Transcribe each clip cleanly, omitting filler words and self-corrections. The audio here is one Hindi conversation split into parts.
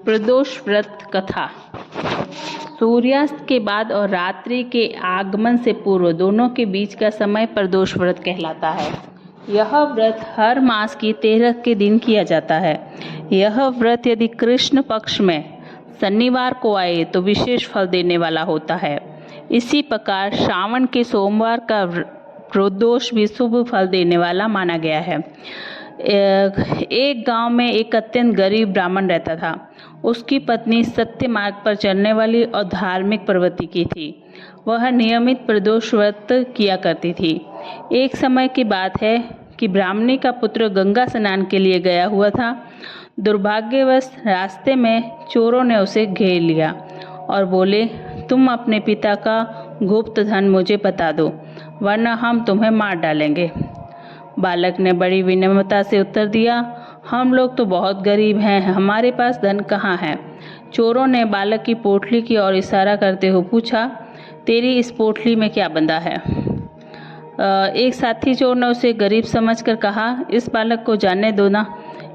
प्रदोष व्रत कथा। सूर्यास्त के बाद और रात्रि के आगमन से पूर्व दोनों के बीच का समय प्रदोष व्रत कहलाता है। यह व्रत हर मास की 13 के दिन किया जाता है। यह व्रत यदि कृष्ण पक्ष में शनिवार को आए तो विशेष फल देने वाला होता है। इसी प्रकार श्रावण के सोमवार का प्रदोष भी शुभ फल देने वाला माना गया है। एक गांव में एक अत्यंत गरीब ब्राह्मण रहता था। उसकी पत्नी सत्य मार्ग पर चलने वाली और धार्मिक प्रवृत्ति की थी। वह नियमित प्रदोष व्रत किया करती थी। एक समय की बात है कि ब्राह्मणी का पुत्र गंगा स्नान के लिए गया हुआ था। दुर्भाग्यवश रास्ते में चोरों ने उसे घेर लिया और बोले, तुम अपने पिता का गुप्त धन मुझे बता दो, वरना हम तुम्हें मार डालेंगे। बालक ने बड़ी विनम्रता से उत्तर दिया, हम लोग तो बहुत गरीब हैं, हमारे पास धन कहाँ है। चोरों ने बालक की पोटली की ओर इशारा करते हुए पूछा, तेरी इस पोटली में क्या बंधा है। एक साथी चोर ने उसे गरीब समझकर कहा, इस बालक को जाने दो ना,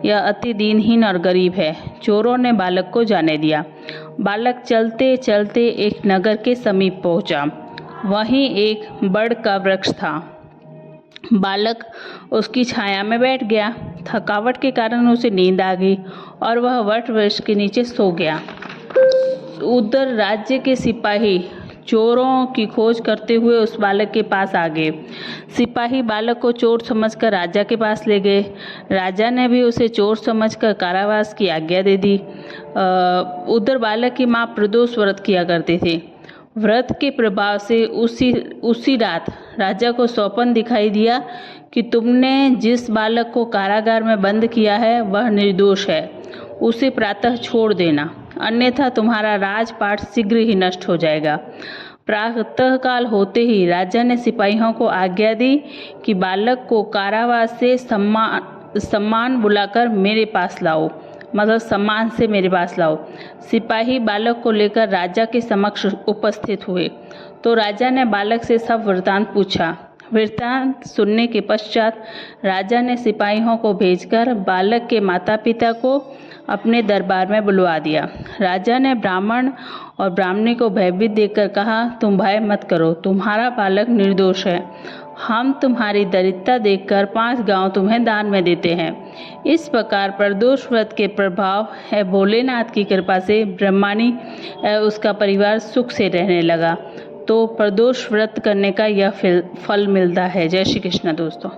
यह अति दीनहीन और गरीब है। चोरों ने बालक को जाने दिया। बालक चलते चलते एक नगर के समीप पहुंचा। वहीं एक बड़ का वृक्ष था। बालक उसकी छाया में बैठ गया। थकावट के कारण उसे नींद आ गई और वह वट वृक्ष के नीचे सो गया। उधर राज्य के सिपाही चोरों की खोज करते हुए उस बालक के पास आ गए। सिपाही बालक को चोर समझकर राजा के पास ले गए। राजा ने भी उसे चोर समझकर कारावास की आज्ञा दे दी। उधर बालक की माँ प्रदोष व्रत किया करती थी। व्रत के प्रभाव से उसी रात राजा को स्वप्न दिखाई दिया कि तुमने जिस बालक को कारागार में बंद किया है वह निर्दोष है, उसे प्रातः छोड़ देना, अन्यथा तुम्हारा राजपाट शीघ्र ही नष्ट हो जाएगा। प्रातःकाल होते ही राजा ने सिपाहियों को आज्ञा दी कि बालक को कारावास से सम्मान बुलाकर मेरे पास लाओ, मतलब सम्मान से मेरे पास लाओ। सिपाही बालक को लेकर राजा के समक्ष उपस्थित हुए तो राजा ने बालक से सब वृतांत पूछा। वृतांत सुनने के पश्चात राजा ने सिपाहियों को भेजकर बालक के माता पिता को अपने दरबार में बुलवा दिया। राजा ने ब्राह्मण और ब्राह्मणी को भयभीत देखकर कहा, तुम भय मत करो, तुम्हारा बालक निर्दोष है। हम तुम्हारी दरिद्रता देखकर 5 गांव तुम्हें दान में देते हैं। इस प्रकार प्रदोष व्रत के प्रभाव है भोलेनाथ की कृपा से ब्रह्मणी उसका परिवार सुख से रहने लगा। तो प्रदोष व्रत करने का यह फल मिलता है। जय श्री कृष्ण दोस्तों।